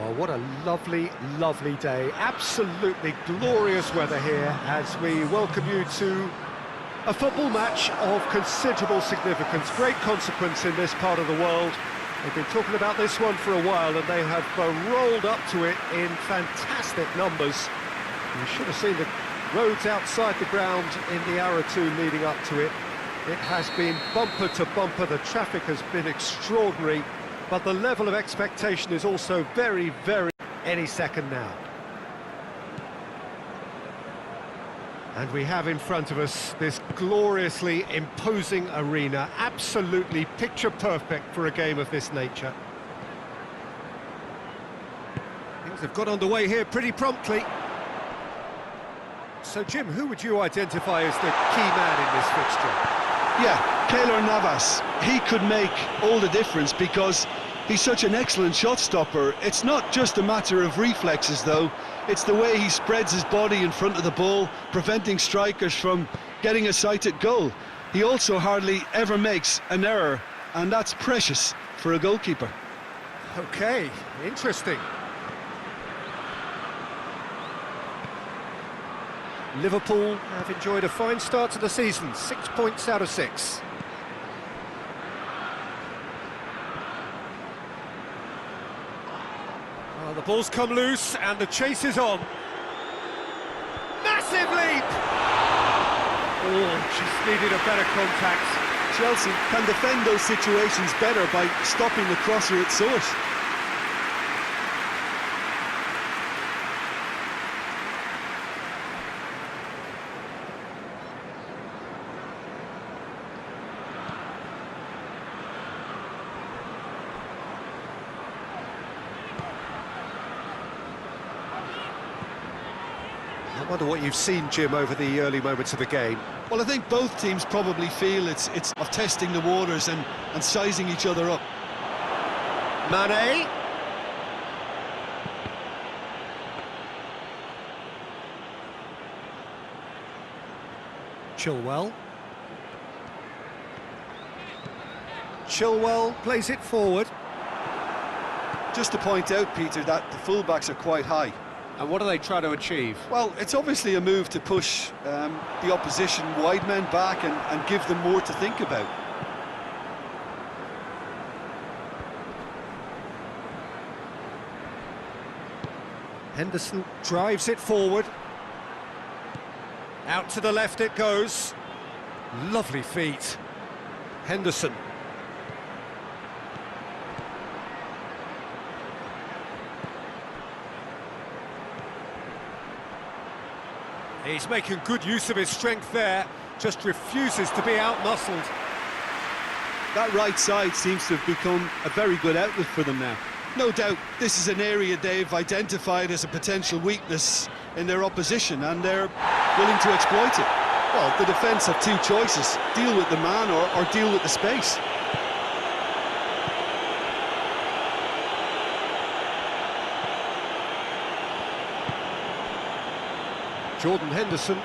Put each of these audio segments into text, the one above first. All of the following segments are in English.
Oh, what a lovely, lovely day. Absolutely glorious weather here as we welcome you to a football match of considerable significance, great consequence in this part of the world. They've been talking about this one for a while and they have rolled up to it in fantastic numbers. You should have seen the roads outside the ground in the hour or two leading up to it. It has been bumper to bumper, the traffic has been extraordinary, but the level of expectation is also very, very any second now. And we have in front of us this gloriously imposing arena, absolutely picture perfect for a game of this nature. Things have got underway here pretty promptly. So Jim, who would you identify as the key man in this fixture? Yeah, Keylor Navas. He could make all the difference because he's such an excellent shot stopper. It's not just a matter of reflexes though, it's the way he spreads his body in front of the ball, preventing strikers from getting a sighted goal. He also hardly ever makes an error, and that's precious for a goalkeeper. Okay, interesting. Liverpool have enjoyed a fine start to the season, 6 points out of 6. Well, the ball's come loose and the chase is on. Massive leap! Oh, she's needed a better contact. Chelsea can defend those situations better by stopping the crosser at source. I wonder what you've seen, Jim, over the early moments of the game. Well, I think both teams probably feel it's of testing the waters and sizing each other up. Mane. Chilwell. Chilwell plays it forward. Just to point out, Peter, that the fullbacks are quite high. And what do they try to achieve? Well, it's obviously a move to push the opposition wide men back and give them more to think about. Henderson drives it forward. Out to the left it goes. Lovely feet. Henderson. He's making good use of his strength there, just refuses to be out-muscled. That right side seems to have become a very good outlet for them now. No doubt this is an area they've identified as a potential weakness in their opposition, and they're willing to exploit it. Well, the defence have two choices: deal with the man or deal with the space. Jordan Henderson.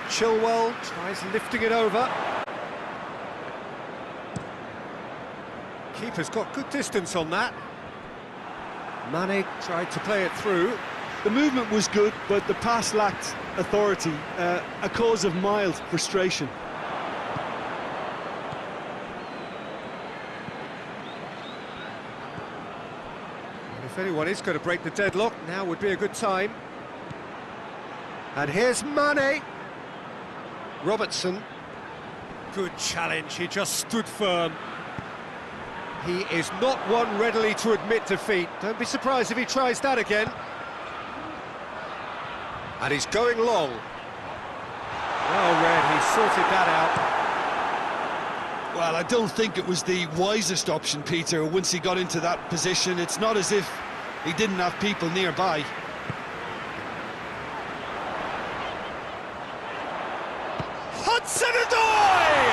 Chilwell tries lifting it over. Keeper's got good distance on that. Mane tried to play it through. The movement was good, but the pass lacked authority, a cause of mild frustration. If anyone is going to break the deadlock, now would be a good time. And here's Mane. Robertson. Good challenge, he just stood firm. He is not one readily to admit defeat. Don't be surprised if he tries that again. And he's going long. Well read, he sorted that out. Well, I don't think it was the wisest option, Peter, once he got into that position. It's not as if he didn't have people nearby. Hudson-Odoi!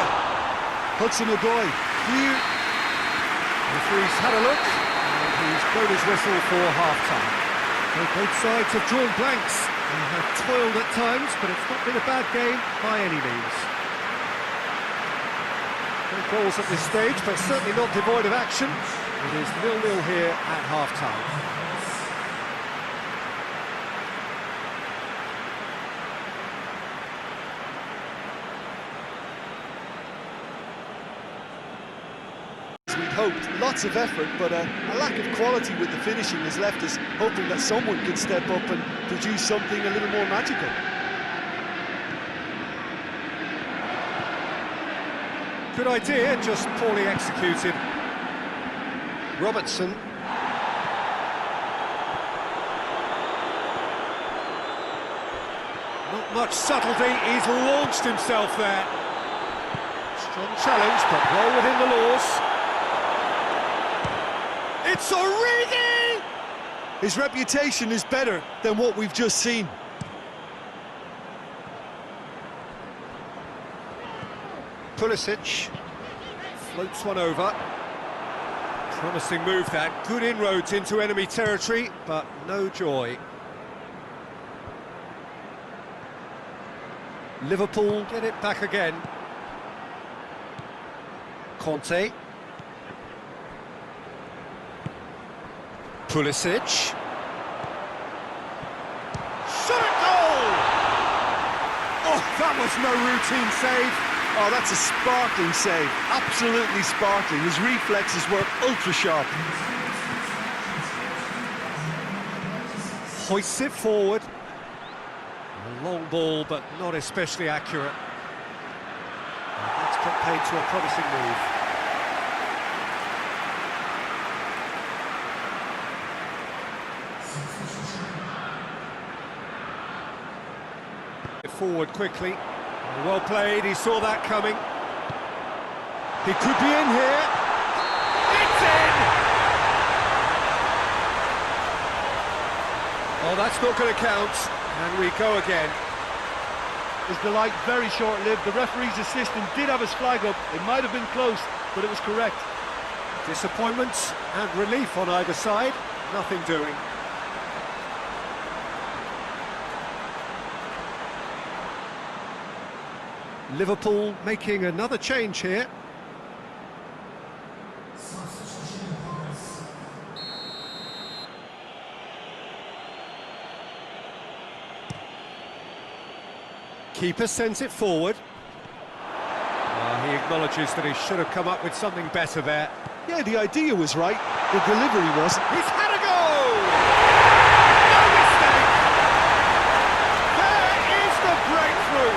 Hudson-Odoi, clear. The referee's had a look, and he's blown his whistle for half-time. So both sides have drawn blanks. They have toiled at times, but it's not been a bad game by any means. No goals at this stage, but certainly not devoid of action. It is 0-0 here at half-time. We'd hoped, lots of effort, but a lack of quality with the finishing has left us hoping that someone could step up and produce something a little more magical. Good idea, just poorly executed. Robertson. Not much subtlety, he's launched himself there. Strong challenge, but well within the laws. It's Origi! His reputation is better than what we've just seen. Pulisic floats one over. Promising move that, good inroads into enemy territory, but no joy. Liverpool get it back again. Conte. Pulisic. Shot at goal! Oh, that was no routine save. Oh, that's a sparkling save, absolutely sparkling. His reflexes were ultra sharp. Hoists it forward. A long ball, but not especially accurate. And that's put paid to a promising move. Forward quickly. Well played, he saw that coming. He could be in here. It's in! Oh, that's not going to count. And we go again. His delight very short-lived. The referee's assistant did have his flag up. It might have been close, but it was correct. Disappointment and relief on either side. Nothing doing. Liverpool making another change here. Keeper sends it forward. He acknowledges that he should have come up with something better there. Yeah, the idea was right, the delivery wasn't. He's had a goal! No mistake! There is the breakthrough!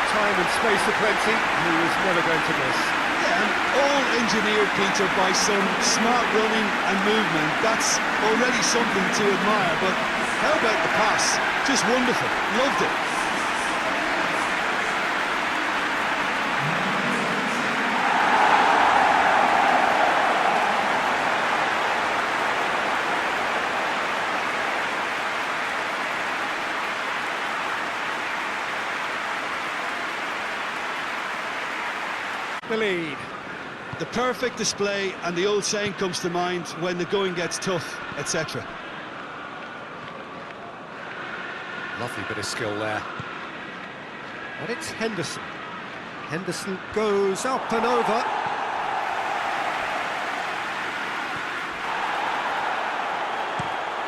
Time and space aplenty, he was never going to miss. Yeah, and all engineered, Peter, by some smart running and movement. That's already something to admire, but how about the pass? Just wonderful, loved it. The lead. The perfect display, and the old saying comes to mind, when the going gets tough, etc. Lovely bit of skill there. And it's Henderson. Henderson goes up and over.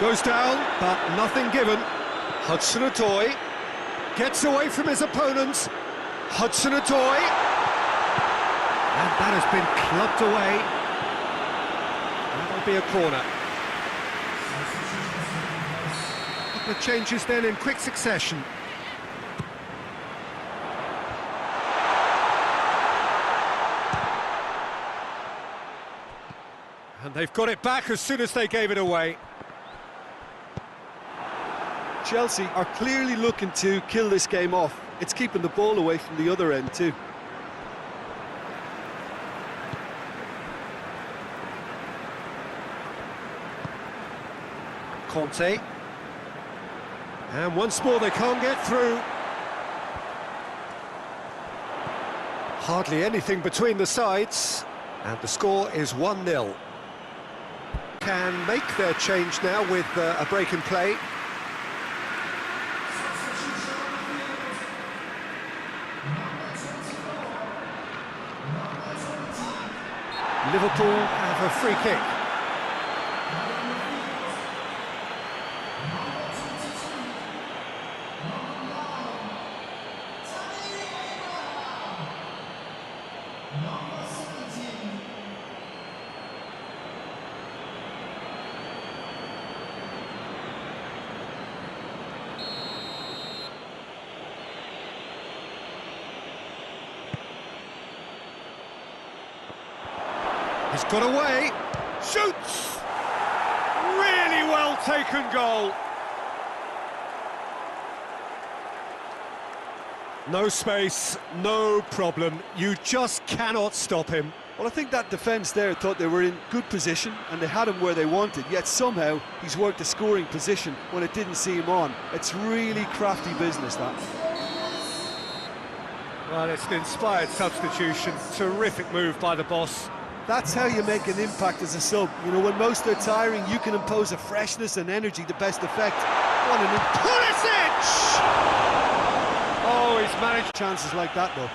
Goes down, but nothing given. Hudson-Odoi gets away from his opponents. Hudson-Odoi. And that has been clubbed away. That'll be a corner. A couple of changes then in quick succession. And they've got it back as soon as they gave it away. Chelsea are clearly looking to kill this game off. It's keeping the ball away from the other end too. Conte. And once more they can't get through. Hardly anything between the sides. And the score is 1-0. can make their change now with a break in play. Liverpool have a free kick. He's got away, shoots! Really well taken goal. No space, no problem. You just cannot stop him. Well, I think that defence there thought they were in good position and they had him where they wanted, yet somehow he's worked a scoring position when it didn't see him on. It's really crafty business, that. Well, it's an inspired substitution. Terrific move by the boss. That's how you make an impact as a sub. You know, when most are tiring, you can impose a freshness and energy to best effect. What an Pulisic! Oh, he's managed chances like that, though.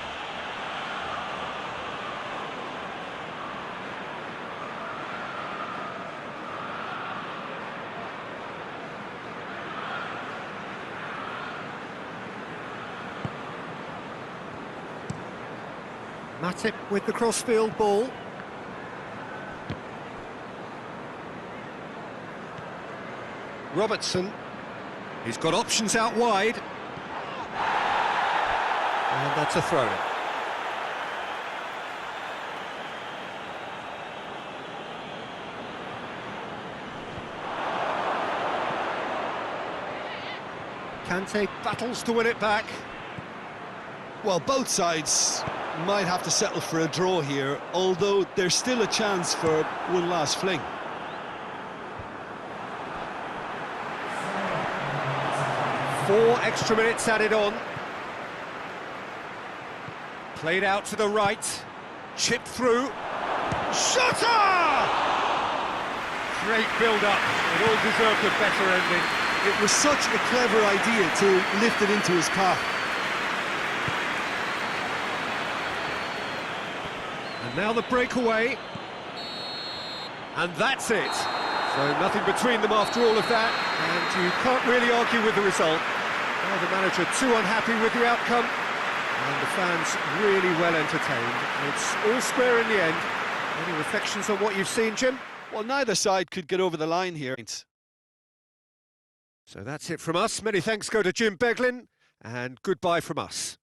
Matip with the crossfield ball. Robertson, he's got options out wide. And that's a throw-in. Kante battles to win it back. Well, both sides might have to settle for a draw here, although there's still a chance for one last fling. Four extra minutes added on. Played out to the right. Chipped through. Shutter! Great build-up. It all deserved a better ending. It was such a clever idea to lift it into his path. And now the breakaway. And that's it. So nothing between them after all of that, and you can't really argue with the result. Now the manager too unhappy with the outcome, and the fans really well entertained. It's all square in the end. Any reflections on what you've seen, Jim? Well, neither side could get over the line here. So that's it from us. Many thanks go to Jim Beglin, and goodbye from us.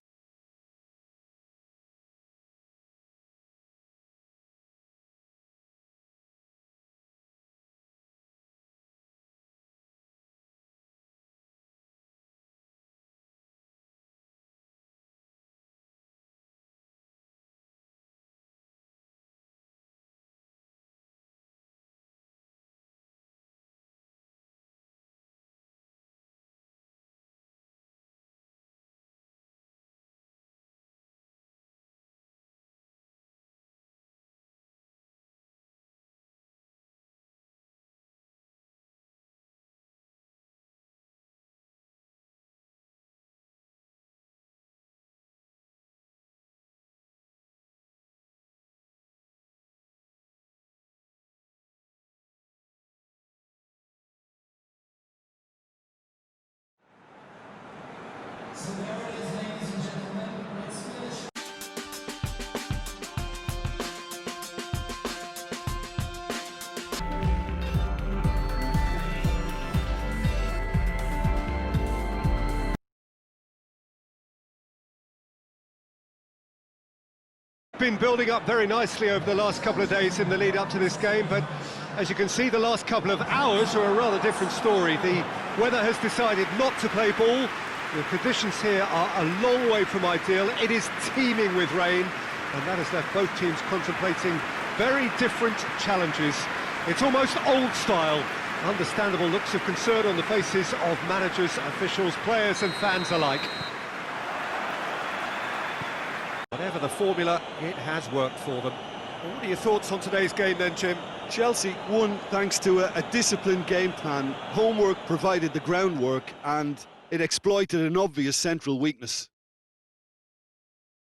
Been building up very nicely over the last couple of days in the lead up to this game, but as you can see, the last couple of hours are a rather different story. The weather has decided not to play ball. The conditions here are a long way from ideal. It is teeming with rain, and that has left both teams contemplating very different challenges. It's almost old style. Understandable looks of concern on the faces of managers, officials, players and fans alike. Whatever the formula, it has worked for them. What are your thoughts on today's game then, Jim? Chelsea won thanks to a disciplined game plan. Homework provided the groundwork and it exploited an obvious central weakness.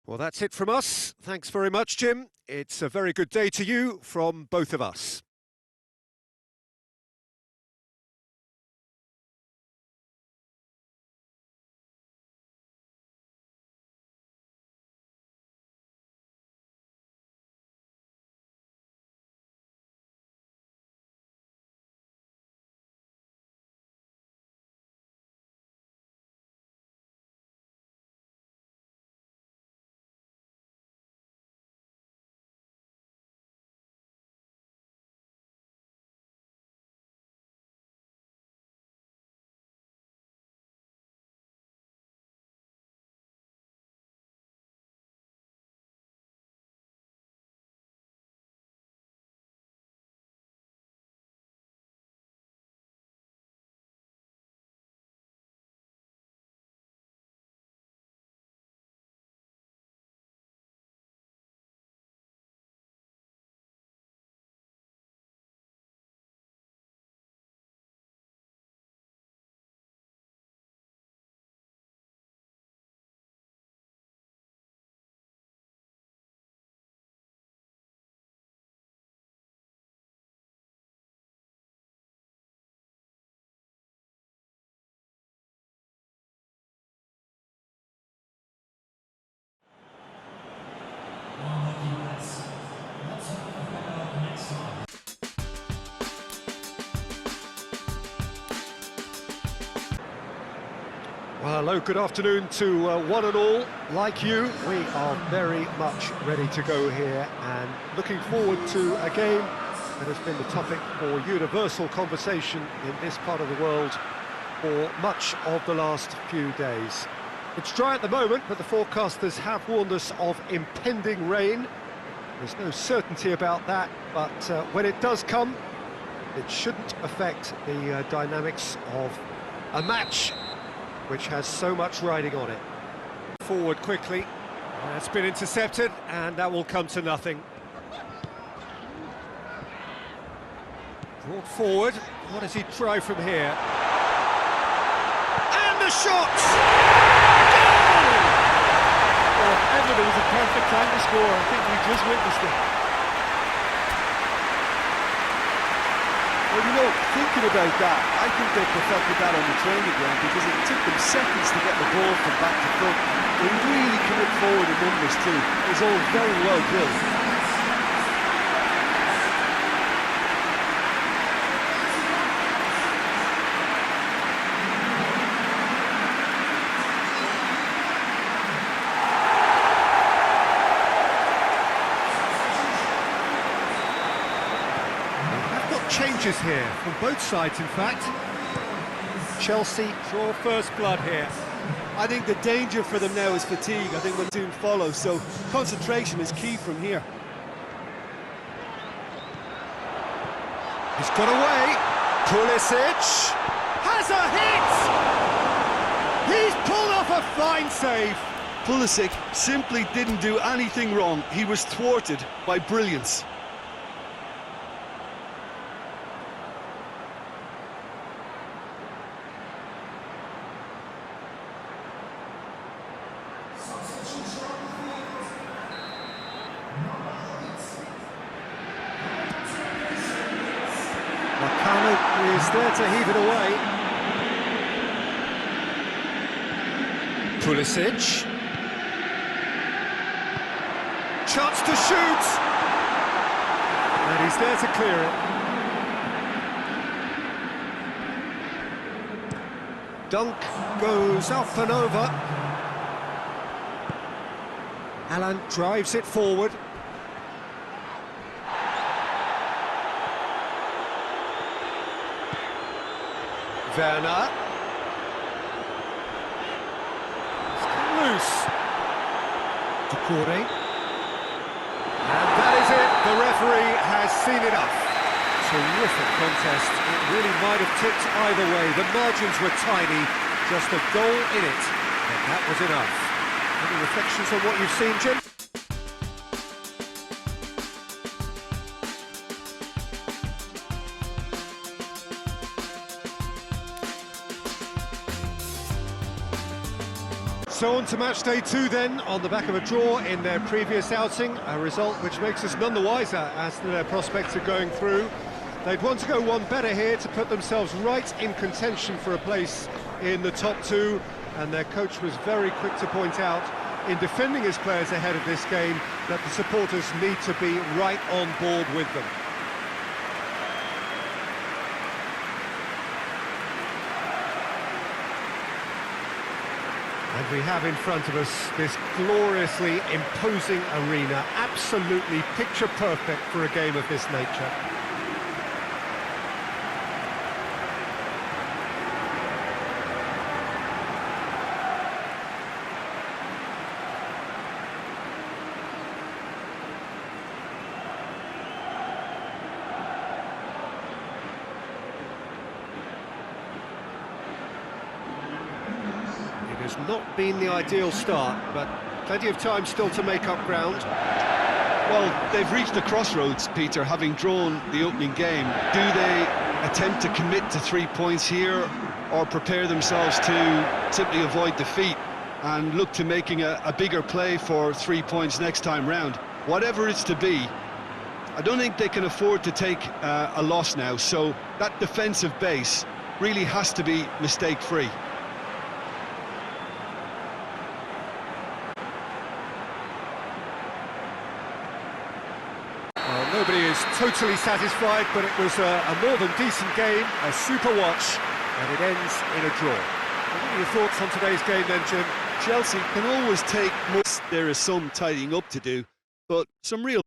Well, that's it from us. Thanks very much, Jim. It's a very good day to you from both of us. Well, hello, good afternoon to one and all. Like you, we are very much ready to go here and looking forward to a game that has been the topic for universal conversation in this part of the world for much of the last few days. It's dry at the moment, but the forecasters have warned us of impending rain. There's no certainty about that, but when it does come, it shouldn't affect the dynamics of a match which has so much riding on it. Forward quickly, it's been intercepted, and that will come to nothing. Brought forward, what does he try from here? And the shot! Goal! Well, ever there was a perfect time to score, I think we just witnessed it. Well, you know, thinking about that, I think they perfected that on the training ground because it took them seconds to get the ball from back to front. They really commit forward in numbers too. It was all very well built. Changes here from both sides, in fact. Chelsea draw first blood here. I think the danger for them now is fatigue. I think will soon follow, so concentration is key from here. He's got away. Pulisic has a hit! He's pulled off a fine save. Pulisic simply didn't do anything wrong. He was thwarted by brilliance. Is there to heave it away. Pulisic. Chance to shoot. And he's there to clear it. Dunk goes up and over. Alan drives it forward. Werner. It's come loose. Decore. And that is it. The referee has seen enough. Terrific contest. It really might have tipped either way. The margins were tiny. Just a goal in it. And that was enough. Any reflections on what you've seen, Jim? So on to match day 2 then, on the back of a draw in their previous outing, a result which makes us none the wiser as to their prospects of going through. They'd want to go one better here to put themselves right in contention for a place in the top 2, and their coach was very quick to point out, in defending his players ahead of this game, that the supporters need to be right on board with them. And we have in front of us this gloriously imposing arena, absolutely picture perfect for a game of this nature. It has not been the ideal start, but plenty of time still to make up ground. Well, they've reached the crossroads, Peter, having drawn the opening game. Do they attempt to commit to 3 points here, or prepare themselves to simply avoid defeat and look to making a bigger play for 3 points next time round? Whatever it's to be, I don't think they can afford to take a loss now, so that defensive base really has to be mistake-free. Nobody is totally satisfied, but it was a more than decent game, a super watch, and it ends in a draw. What are your thoughts on today's game then, Jim? Chelsea can always take more. There is some tidying up to do, but some real...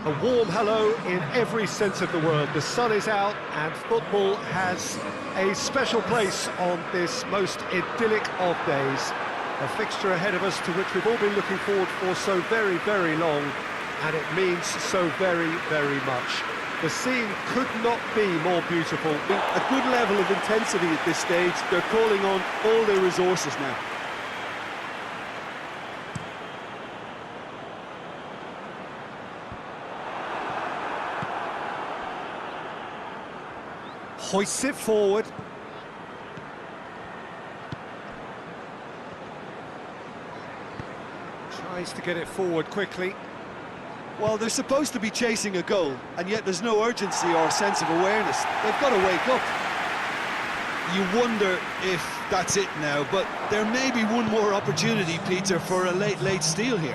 A warm hello in every sense of the word. The sun is out and football has a special place on this most idyllic of days. A fixture ahead of us to which we've all been looking forward for so very, very long, and it means so very, very much. The scene could not be more beautiful. A good level of intensity at this stage. They're calling on all their resources now. Hoists it forward. Tries to get it forward quickly. Well, they're supposed to be chasing a goal, and yet there's no urgency or sense of awareness. They've got to wake up. you wonder if that's it now, but there may be one more opportunity, Peter, for a late steal here.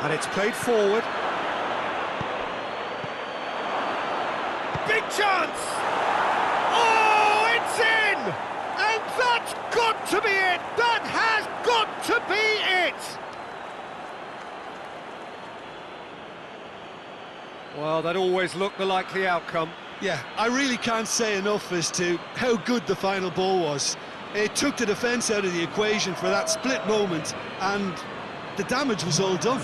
And it's played forward. Big chance! Oh, it's in! And that's got to be it! That has got to be it! Well, that always looked the likely outcome. Yeah, I really can't say enough as to how good the final ball was. It took the defence out of the equation for that split moment, and the damage was all done.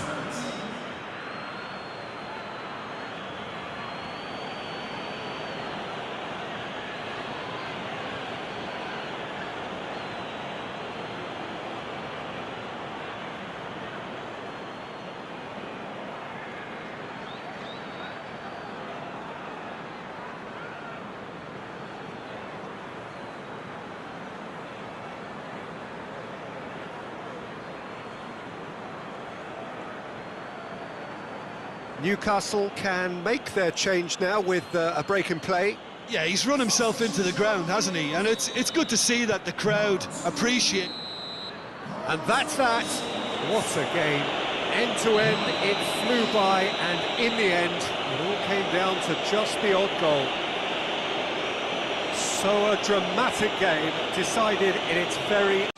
Newcastle can make their change now with a break in play. Yeah, he's run himself into the ground, hasn't he? And it's good to see that the crowd appreciate. And that's that. What a game. End to end, it flew by, and in the end, it all came down to just the odd goal. So a dramatic game, decided in its very...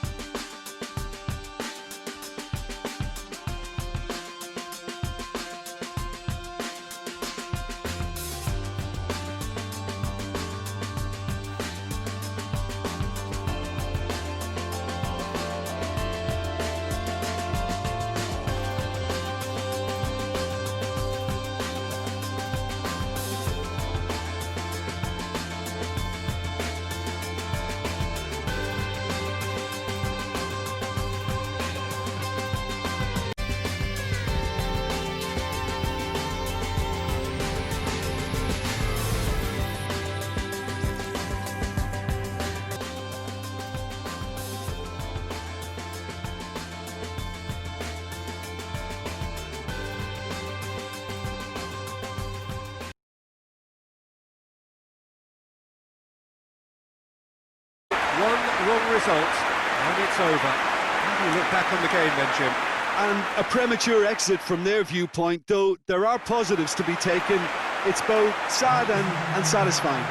One wrong result, and it's over. How do you look back on the game then, Jim? And a premature exit from their viewpoint, though there are positives to be taken. It's both sad and satisfying.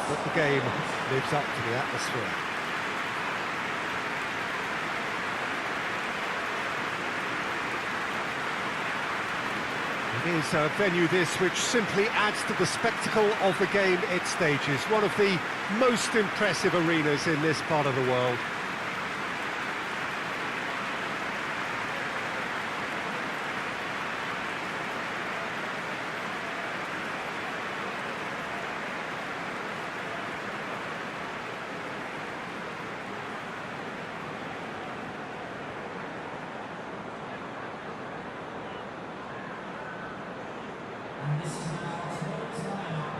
But the game lives up to the atmosphere. It is a venue this which simply adds to the spectacle of the game it stages. One of the most impressive arenas in this part of the world.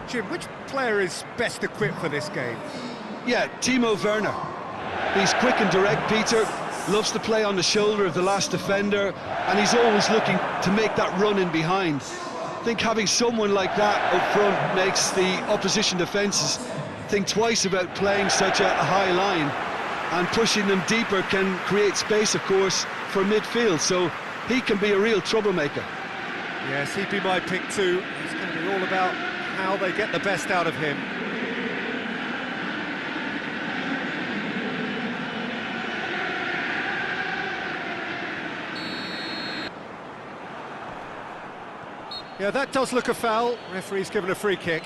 Jim, which player is best equipped for this game? Yeah, Timo Werner. He's quick and direct, Peter, loves to play on the shoulder of the last defender, and he's always looking to make that run in behind. I think having someone like that up front makes the opposition defences think twice about playing such a high line, and pushing them deeper can create space, of course, for midfield, so he can be a real troublemaker. Yes, he'd be my pick too. It's going to be all about how they get the best out of him. Yeah, that does look a foul. Referee's given a free kick.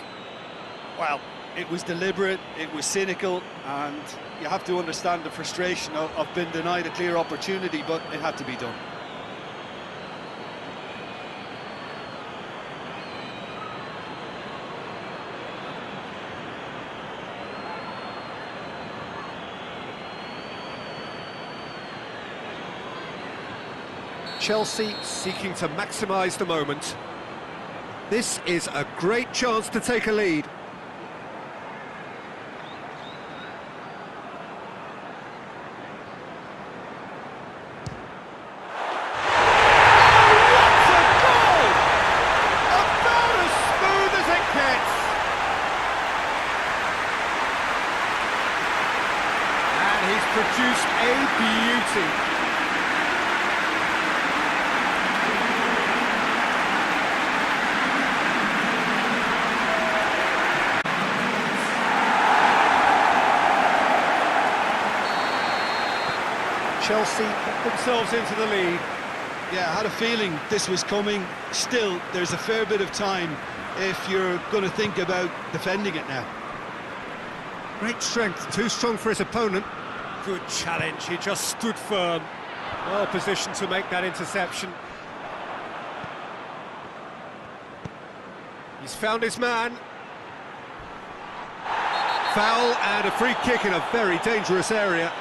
Well, it was deliberate, it was cynical, and you have to understand the frustration of being denied a clear opportunity, but it had to be done. Chelsea seeking to maximise the moment. This is a great chance to take a lead. Produced a beauty. Chelsea put themselves into the lead. Yeah, I had a feeling this was coming. Still, there's a fair bit of time if you're going to think about defending it now. Great strength, too strong for his opponent. Good challenge, he just stood firm. Well positioned to make that interception. He's found his man. Foul and a free kick in a very dangerous area.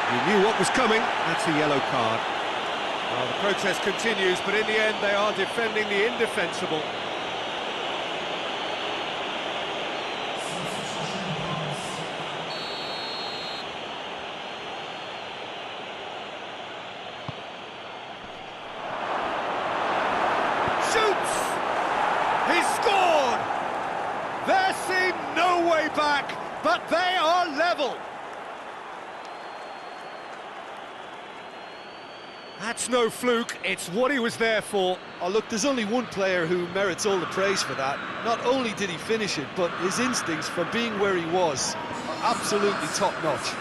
He knew what was coming, that's a yellow card. Well, the protest continues, but in the end they are defending the indefensible. He scored! There seemed no way back, but they are level. That's no fluke, it's what he was there for. Oh look, there's only one player who merits all the praise for that. Not only did he finish it, but his instincts for being where he was are absolutely top-notch.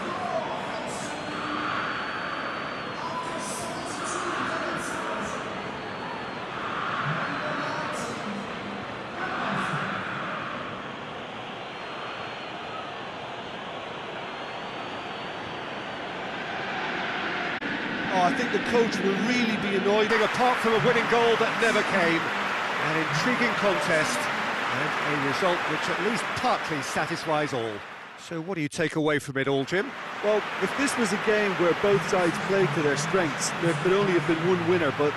I think the coach will really be annoyed. Apart from a winning goal that never came, an intriguing contest and a result which at least partly satisfies all. So what do you take away from it all, Jim? Well, if this was a game where both sides played to their strengths, there could only have been one winner, but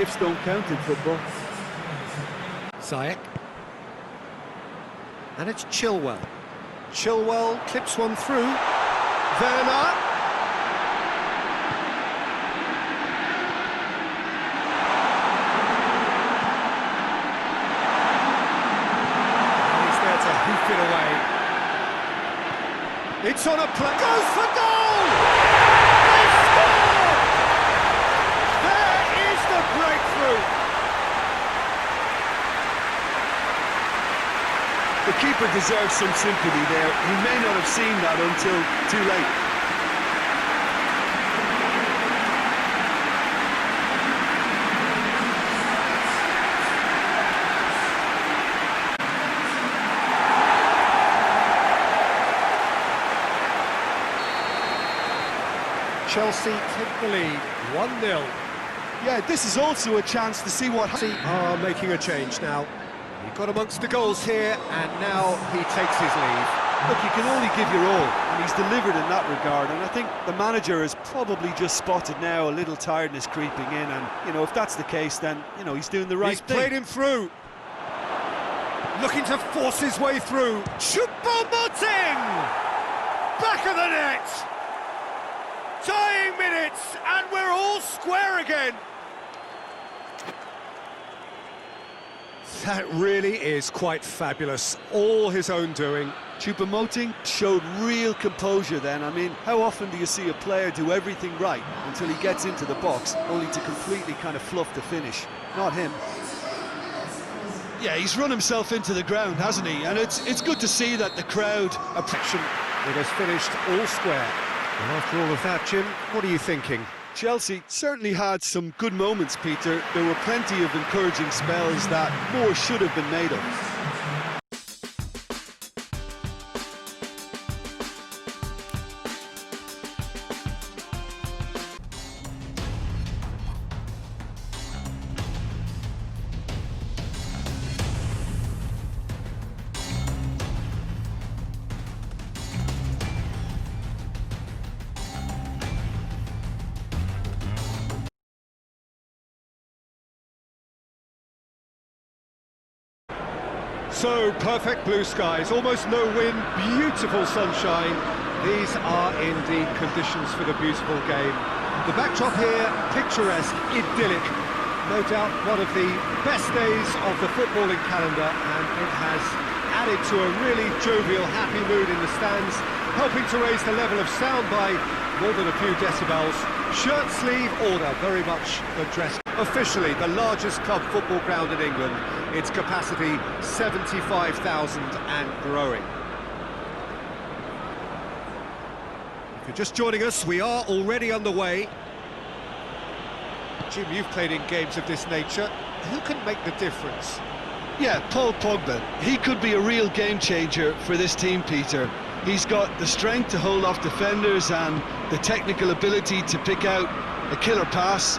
ifs don't count in football. Ziyech. And it's Chilwell. Chilwell clips one through. Werner. It away. It's on a play. Goes for goal! They score! There is the breakthrough. The keeper deserves some sympathy there. He may not have seen that until too late. Chelsea take the lead, 1-0. Yeah, this is also a chance to see what... Chelsea are making a change now. He got amongst the goals here, and now he takes his leave. Look, you can only give your all, and he's delivered in that regard, and I think the manager has probably just spotted now a little tiredness creeping in, and, you know, if that's the case, then, you know, he's doing the right thing. He's played him through. Looking to force his way through. Choupo-Moting! Back of the net! Tying minutes, and we're all square again. That really is quite fabulous. All his own doing. Choupo-Moting showed real composure then. I mean, how often do you see a player do everything right until he gets into the box, only to completely kind of fluff the finish? Not him. Yeah, he's run himself into the ground, hasn't he? And it's good to see that the crowd... It has finished all square. And after all of that, Jim, what are you thinking? Chelsea certainly had some good moments, Peter. There were plenty of encouraging spells that more should have been made of. So perfect blue skies, almost no wind, beautiful sunshine. These are indeed conditions for the beautiful game. The backdrop here, picturesque, idyllic. No doubt one of the best days of the footballing calendar, and it has added to a really jovial, happy mood in the stands, helping to raise the level of sound by more than a few decibels. Shirt sleeve order, very much addressed. Officially the largest club football ground in England, its capacity 75,000 and growing. If you're just joining us, we are already underway. Jim, you've played in games of this nature. Who can make the difference? Yeah, Paul Pogba. He could be a real game changer for this team, Peter. He's got the strength to hold off defenders and the technical ability to pick out a killer pass.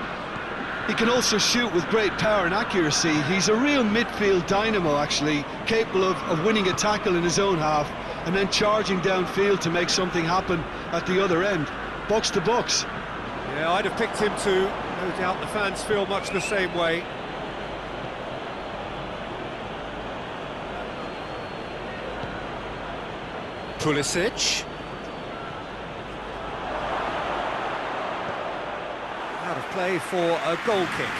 He can also shoot with great power and accuracy. He's a real midfield dynamo, actually, capable of winning a tackle in his own half and then charging downfield to make something happen at the other end. Box to box. Yeah, I'd have picked him too. No doubt the fans feel much the same way. Pulisic. Out of play for a goal kick.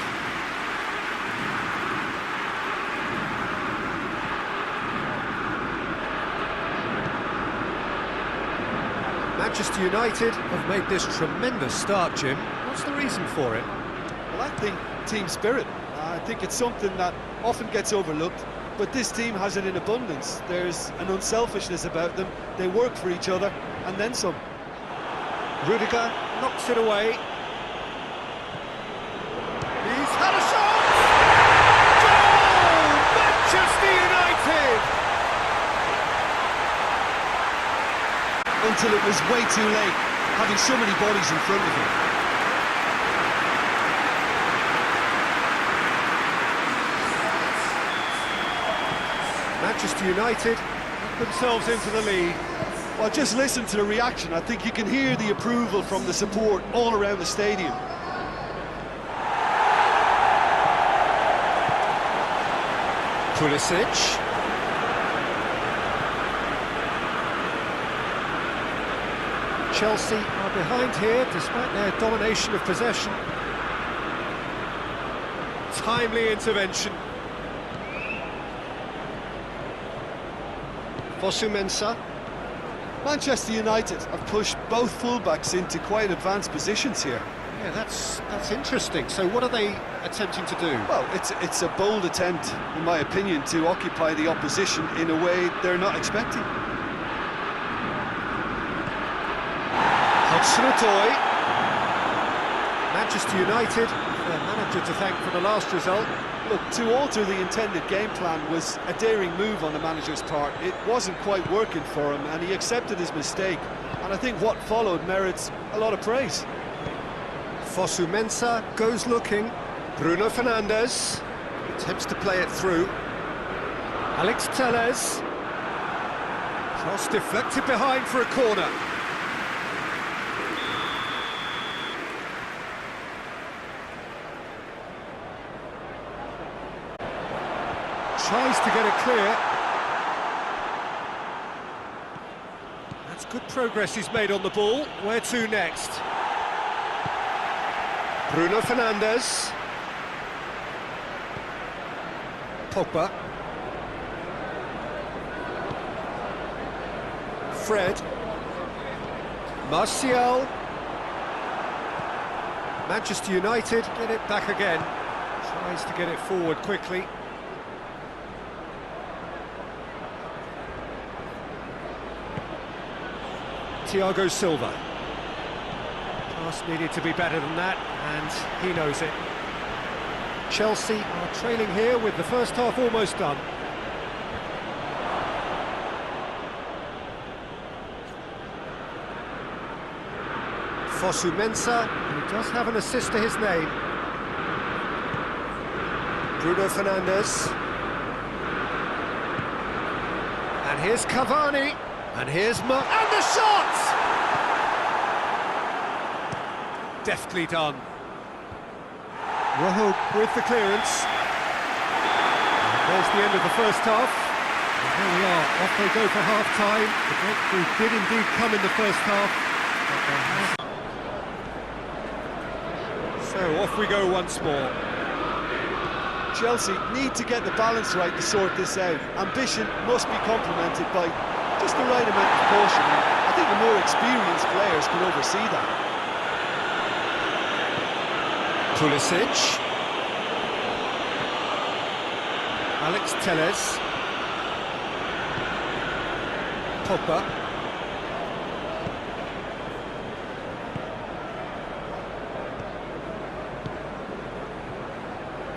Manchester United have made this tremendous start, Jim. What's the reason for it? Well, I think team spirit. I think it's something that often gets overlooked, but this team has it in abundance. There's an unselfishness about them. They work for each other, and then some. Rudiger knocks it away. He's had a shot! Goal! Manchester United! Until it was way too late, having so many bodies in front of him. Manchester United put themselves into the lead. Well, just listen to the reaction. I think you can hear the approval from the support all around the stadium. Pulisic. Chelsea are behind here despite their domination of possession. Timely intervention. Fosu-Mensah. Manchester United have pushed both fullbacks into quite advanced positions here. Yeah, that's interesting. So what are they attempting to do? Well, it's a bold attempt, in my opinion, to occupy the opposition in a way they're not expecting. Hudson-Odoi. Manchester United, their manager to thank for the last result. Look, to alter the intended game plan was a daring move on the manager's part. It wasn't quite working for him, and he accepted his mistake. And I think what followed merits a lot of praise. Fosu-Mensah goes looking. Bruno Fernandes attempts to play it through. Alex Telles. Cross deflected behind for a corner. Tries to get it clear. That's good progress he's made on the ball. Where to next? Bruno Fernandes. Pogba. Fred. Martial. Manchester United get it back again. Tries to get it forward quickly. Thiago Silva. Pass needed to be better than that, and he knows it. Chelsea are trailing here with the first half almost done. Fosu-Mensah, who does have an assist to his name. Bruno Fernandes. And here's Cavani. And here's and the shot! Deftly done. Rojo with the clearance. And there's the end of the first half. Here we are, off they go for half-time. The breakthrough did indeed come in the first half. So off we go once more. Chelsea need to get the balance right to sort this out. Ambition must be complemented by just the right amount of caution. I think the more experienced players can oversee that. Pulisic. Alex Telles. Pogba.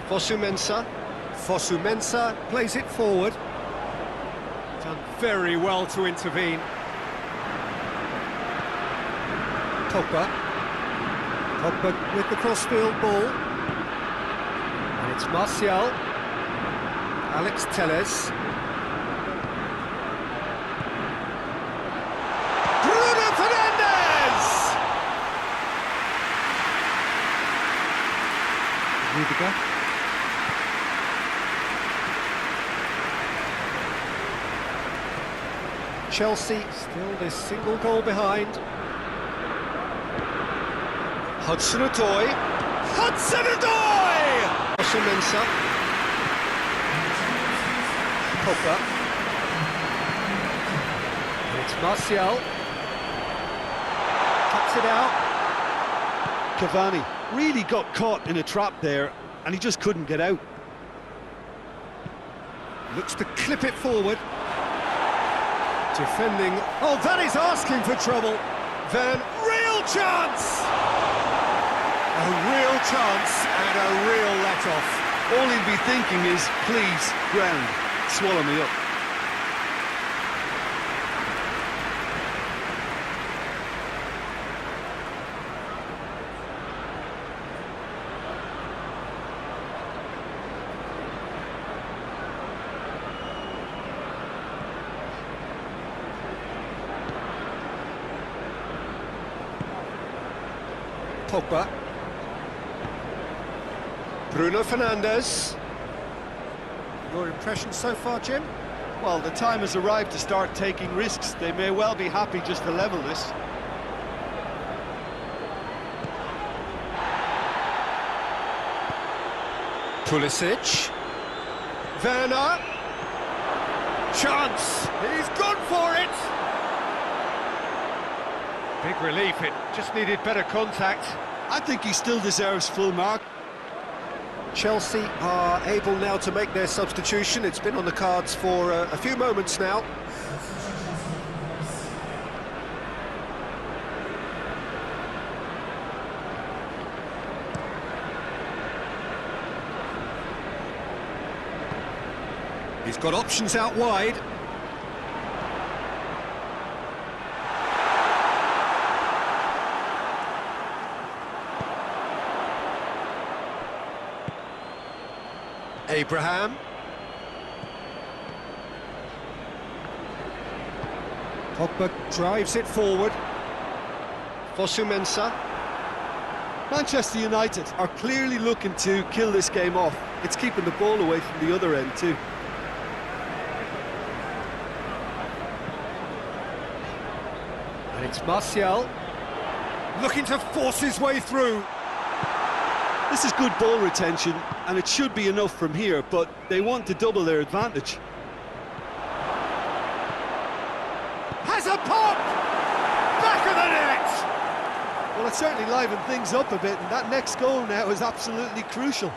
Fosu Mensah plays it forward. Done very well to intervene. Pogba with the crossfield ball. And it's Martial. Alex Telles. Bruno Fernandes! Rudiger. Chelsea still this single goal behind. Hudson-Odoi! Hudson-Odoi! Mensah. Pogba. And it's Martial. Cuts it out. Cavani really got caught in a trap there, and he just couldn't get out. Looks to clip it forward. Defending. Oh, that is asking for trouble. Then, real chance! A real chance and a real let-off. All he'll be thinking is, please, ground, swallow me up. Pogba. Bruno Fernandes. Your impression so far, Jim? Well, the time has arrived to start taking risks. They may well be happy just to level this. Pulisic. Werner. Chance. He's gone for it. Big relief. It just needed better contact. I think he still deserves full mark. Chelsea are able now to make their substitution. It's been on the cards for a few moments now. He's got options out wide. Abraham. Pogba drives it forward. Fosu Mensah. Manchester United are clearly looking to kill this game off. It's keeping the ball away from the other end too. And it's Martial. Looking to force his way through. This is good ball retention, and it should be enough from here, but they want to double their advantage. Has a pop! Back of the net! Well, it certainly livened things up a bit, and that next goal now is absolutely crucial.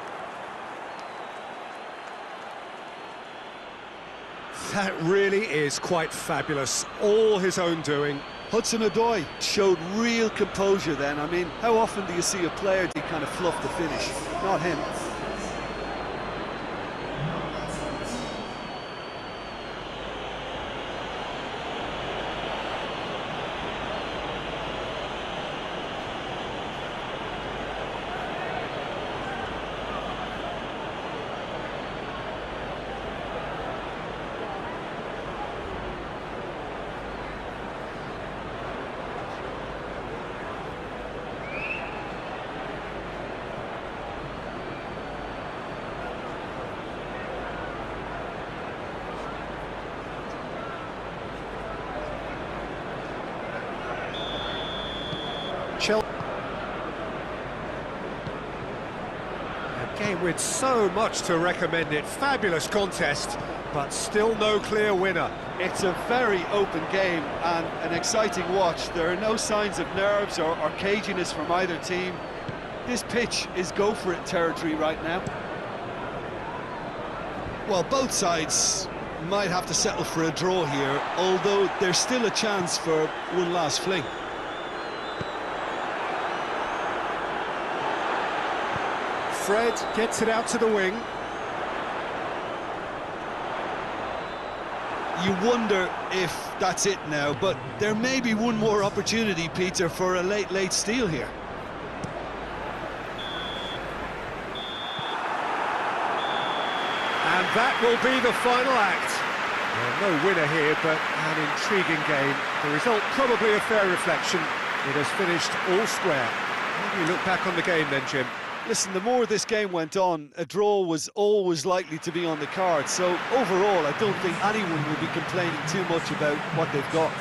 That really is quite fabulous. All his own doing. Hudson-Odoi showed real composure then. I mean, how often do you see a player do kind of fluff the finish? Not him. Chelsea. A game with so much to recommend it. Fabulous contest, but still no clear winner. It's a very open game and an exciting watch. There are no signs of nerves or caginess from either team. This pitch is go-for-it territory right now. Well, both sides might have to settle for a draw here, although there's still a chance for one last fling. Fred gets it out to the wing. You wonder if that's it now, but there may be one more opportunity, Peter, for a late steal here. And that will be the final act. Well, no winner here, but an intriguing game. The result probably a fair reflection. It has finished all square. How do you look back on the game then, Jim? Listen, the more this game went on, a draw was always likely to be on the card. So overall, I don't think anyone will be complaining too much about what they've got.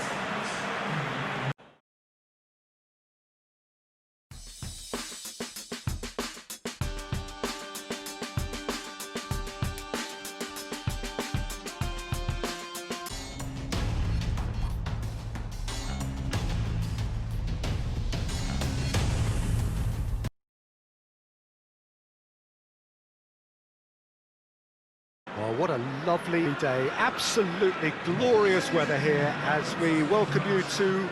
Well, what a lovely day. Absolutely glorious weather here as we welcome you to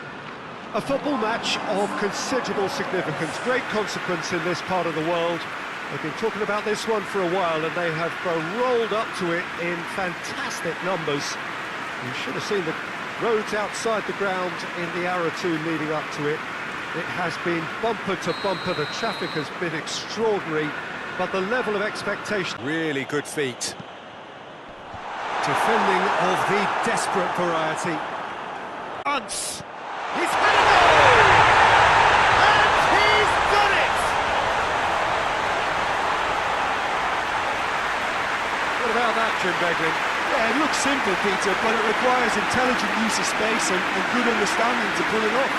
a football match of considerable significance, great consequence in this part of the world. They've been talking about this one for a while and they have rolled up to it in fantastic numbers. You should have seen the roads outside the ground in the hour or two leading up to it. It has been bumper to bumper, the traffic has been extraordinary, but the level of expectation... Really good feet. Defending of the desperate variety. Unce! He's had it all! And he's done it! What about that, Jim Beglin? Yeah, it looks simple, Peter, but it requires intelligent use of space and good understanding to pull it off.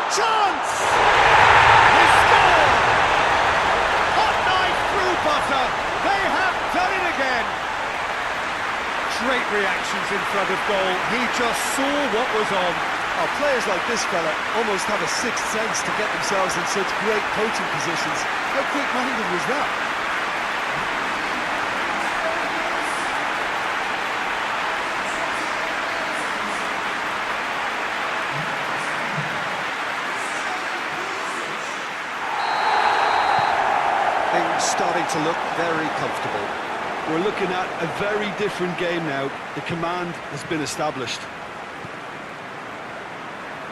Chance! He scored! Hot knife through butter. They have done it again. Great reactions in front of goal. He just saw what was on. Oh, players like this fella almost have a sixth sense to get themselves in such great coaching positions. How quick-minded was that? Starting to look very comfortable. We're looking at a very different game now. The command has been established.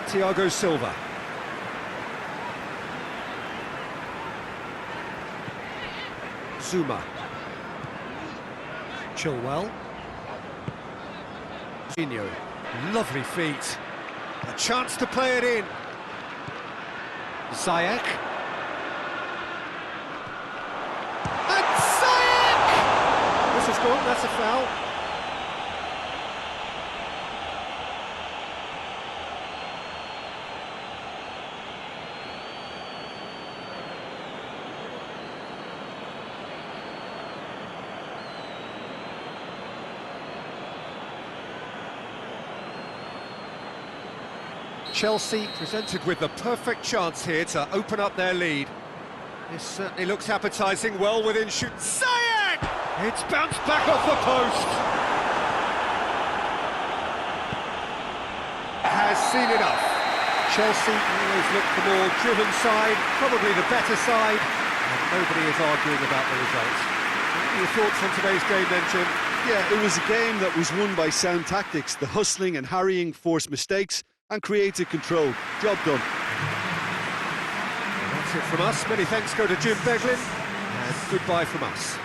Thiago Silva. Zuma. Chilwell. Coutinho. Lovely feet. A chance to play it in. Ziyech. This is good, that's a foul. Chelsea presented with the perfect chance here to open up their lead. This certainly looks appetising, well within shoot. Ziyech! It's bounced back off the post. Has seen enough. Chelsea always look the more driven side, probably the better side, and nobody is arguing about the results. What are your thoughts on today's game then, Jim? Yeah, it was a game that was won by sound tactics. The hustling and harrying forced mistakes and created control. Job done. That's it from us. Many thanks go to Jim Beglin, and goodbye from us.